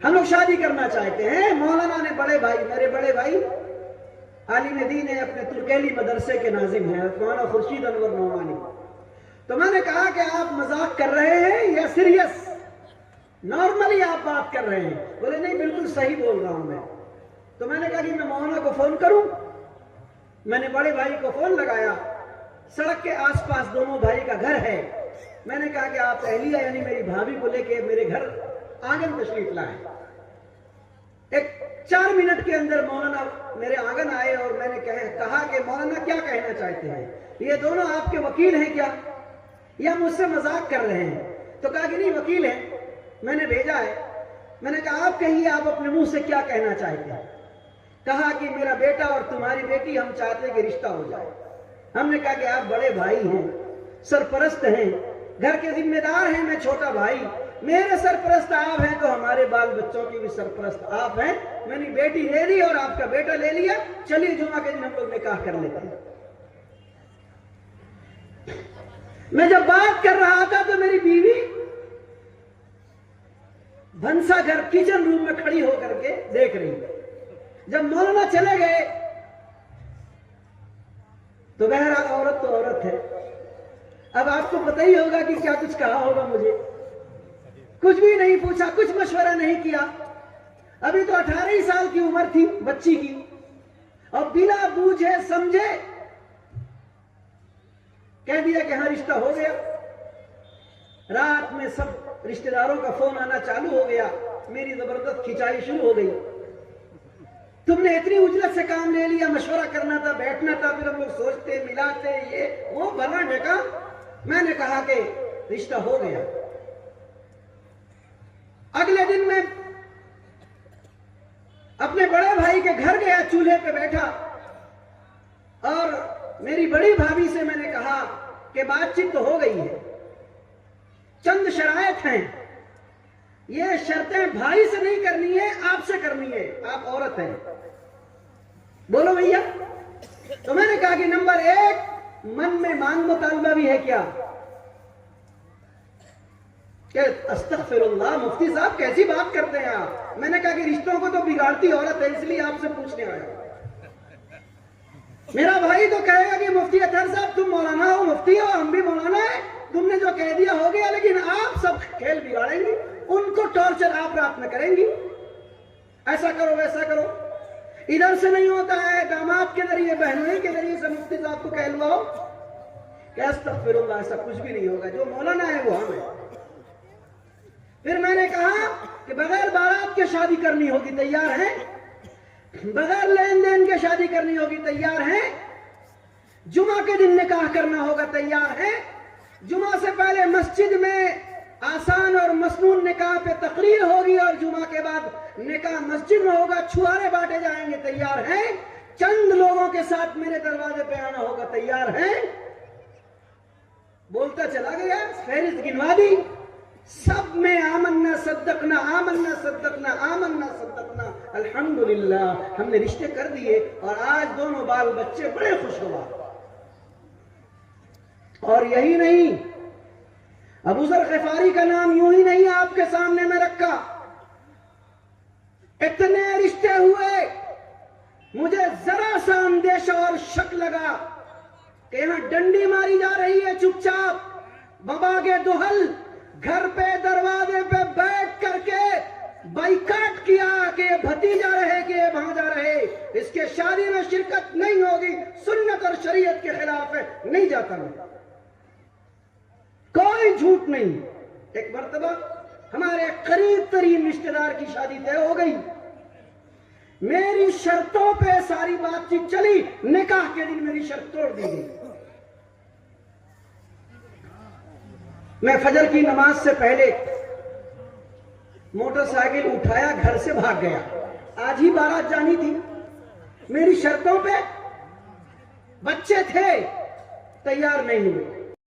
ہم لوگ شادی کرنا چاہتے ہیں. مولانا نے بڑے بھائی، میرے بڑے بھائی عالم دین ہے، اپنے ترکیلی مدرسے کے ناظم ہیں، مولانا خورشید انور نعمانی. تو میں نے کہا کہ آپ مذاق کر رہے ہیں یا سیریس، نارملی آپ بات کر رہے ہیں؟ بولے نہیں بالکل صحیح بول رہا ہوں میں. تو میں نے کہا کہ میں مولانا کو فون کروں. میں نے بڑے بھائی کو فون لگایا، سڑک کے آس پاس دونوں بھائی کا گھر ہے. میں نے کہا کہ آپ اہلیہ یعنی میری بھابھی کو لے کے میرے گھر آنگن تشریف لائیں. ایک 4 منٹ کے اندر مولانا میرے آنگن آئے اور میں نے کہا کہ مولانا کیا کہنا چاہتے ہیں؟ یہ دونوں آپ کے وکیل ہیں کیا یا مجھ سے مذاق کر رہے ہیں؟ تو کہا کہ نہیں وکیل ہیں، میں نے بھیجا ہے. میں نے کہا آپ کہیے آپ اپنے منہ سے کیا کہنا چاہتے ہیں؟ کہا کہ میرا بیٹا اور تمہاری بیٹی ہم چاہتے ہیں کہ رشتہ ہو جائے. ہم نے کہا کہ آپ بڑے بھائی ہیں، سرپرست ہیں، گھر کے ذمہ دار ہیں، میں چھوٹا بھائی، میرے سرپرست آپ ہیں تو ہمارے بال بچوں کی بھی سرپرست آپ ہیں. میں نے بیٹی لے لی اور آپ کا بیٹا لے لیا، چلیے جمعہ کے دن ہم لوگ نکاح کر لیتے ہیں. میں جب بات کر رہا تھا تو میری بیوی بھنسا گھر کچن روم میں کھڑی ہو کر کے دیکھ رہی. جب مولانا چلے گئے تو بہرحال عورت تو عورت ہے. اب آپ کو پتہ ہی ہوگا کہ کیا کچھ کہا ہوگا مجھے. کچھ بھی نہیں پوچھا، کچھ مشورہ نہیں کیا. ابھی تو 18 ہی سال کی عمر تھی بچی کی، اور بنا بوجھے سمجھے کہہ دیا کہ ہاں رشتہ ہو گیا. رات میں سب رشتہ داروں کا فون آنا چالو ہو گیا، میری زبردست کھچائی شروع ہو گئی. تم نے اتنی اجلت سے کام لے لیا، مشورہ کرنا تھا، بیٹھنا تھا، پھر ہم لوگ سوچتے ملاتے یہ وہ بھلا ڈھکا. میں نے کہا کہ رشتہ ہو گیا. اگلے دن میں اپنے بڑے بھائی کے گھر گیا، چولہے پہ بیٹھا اور میری بڑی بھابھی سے میں نے کہا کہ بات چیت تو ہو گئی ہے، چند شرائط ہیں، یہ شرطیں بھائی سے نہیں کرنی ہے، آپ سے کرنی ہے، آپ عورت ہیں. بولو بھیا. تو میں نے کہا کہ نمبر 1 من میں مانگ مطالبہ بھی ہے کیا؟ کہ استغفر اللہ مفتی صاحب کیسی بات کرتے ہیں آپ. میں نے کہا کہ رشتوں کو تو بگاڑتی عورت ہے، اس لیے آپ سے پوچھنے آیا. میرا بھائی تو کہے گا کہ مفتی اطہر صاحب تم مولانا ہو، مفتی ہو، ہم بھی مولانا ہیں، تم نے جو کہہ دیا ہو گیا، لیکن آپ سب کھیل بگاڑیں گی، ان کو ٹارچر آپ رات میں کریں گی، ایسا کرو ویسا کرو. ادھر سے نہیں ہوتا ہے، داماد کے ذریعے بہنوئی کے ذریعے سے مفتی صاحب کو کہلواؤ کہ استغفر اللہ، ایسا کچھ بھی نہیں ہوگا، جو مولانا ہے وہ ہم ہیں. پھر میں نے کہا کہ بغیر بارات کے شادی کرنی ہوگی، تیار ہیں؟ بغیر لین دین کے شادی کرنی ہوگی، تیار ہیں؟ جمعہ کے دن نکاح کرنا ہوگا، تیار ہیں؟ جمعہ سے پہلے مسجد میں آسان اور مسنون نکاح پہ تقریر ہوگی اور جمعہ کے بعد نکاح مسجد میں ہوگا، چھوارے بانٹے جائیں گے، تیار ہیں؟ چند لوگوں کے ساتھ میرے دروازے پہ آنا ہوگا، تیار ہیں؟ بولتا چلا گیا، فہرست گنوا دی. سب میں آمنا صدقنا آمنا صدقنا آمنا صدقنا، الحمدللہ ہم نے رشتے کر دیے اور آج دونوں بال بچے بڑے خوشگوار. اور یہی نہیں، ابو ذر غفاری کا نام یوں ہی نہیں آپ کے سامنے میں رکھا، اتنے رشتے ہوئے، مجھے ذرا سا اندیشہ اور شک لگا کہ یہاں ڈنڈی ماری جا رہی ہے چپ چاپ. بابا کے دہل گھر پہ دروازے پہ بیٹھ کر کے بائیکاٹ کیا کہ یہ بھتیجا رہے کہ یہ بھانجا رہے، اس کے شادی میں شرکت نہیں ہوگی، سنت اور شریعت کے خلاف ہے، نہیں جاتا میں. کوئی جھوٹ نہیں. ایک مرتبہ ہمارے قریب ترین رشتہ دار کی شادی طے ہو گئی، میری شرطوں پہ ساری بات چیت چلی، نکاح کے دن میری شرط توڑ دی گئی. میں فجر کی نماز سے پہلے موٹر سائیکل اٹھایا، گھر سے بھاگ گیا. آج ہی بارات جانی تھی، میری شرطوں پہ بچے تھے، تیار نہیں ہوئے.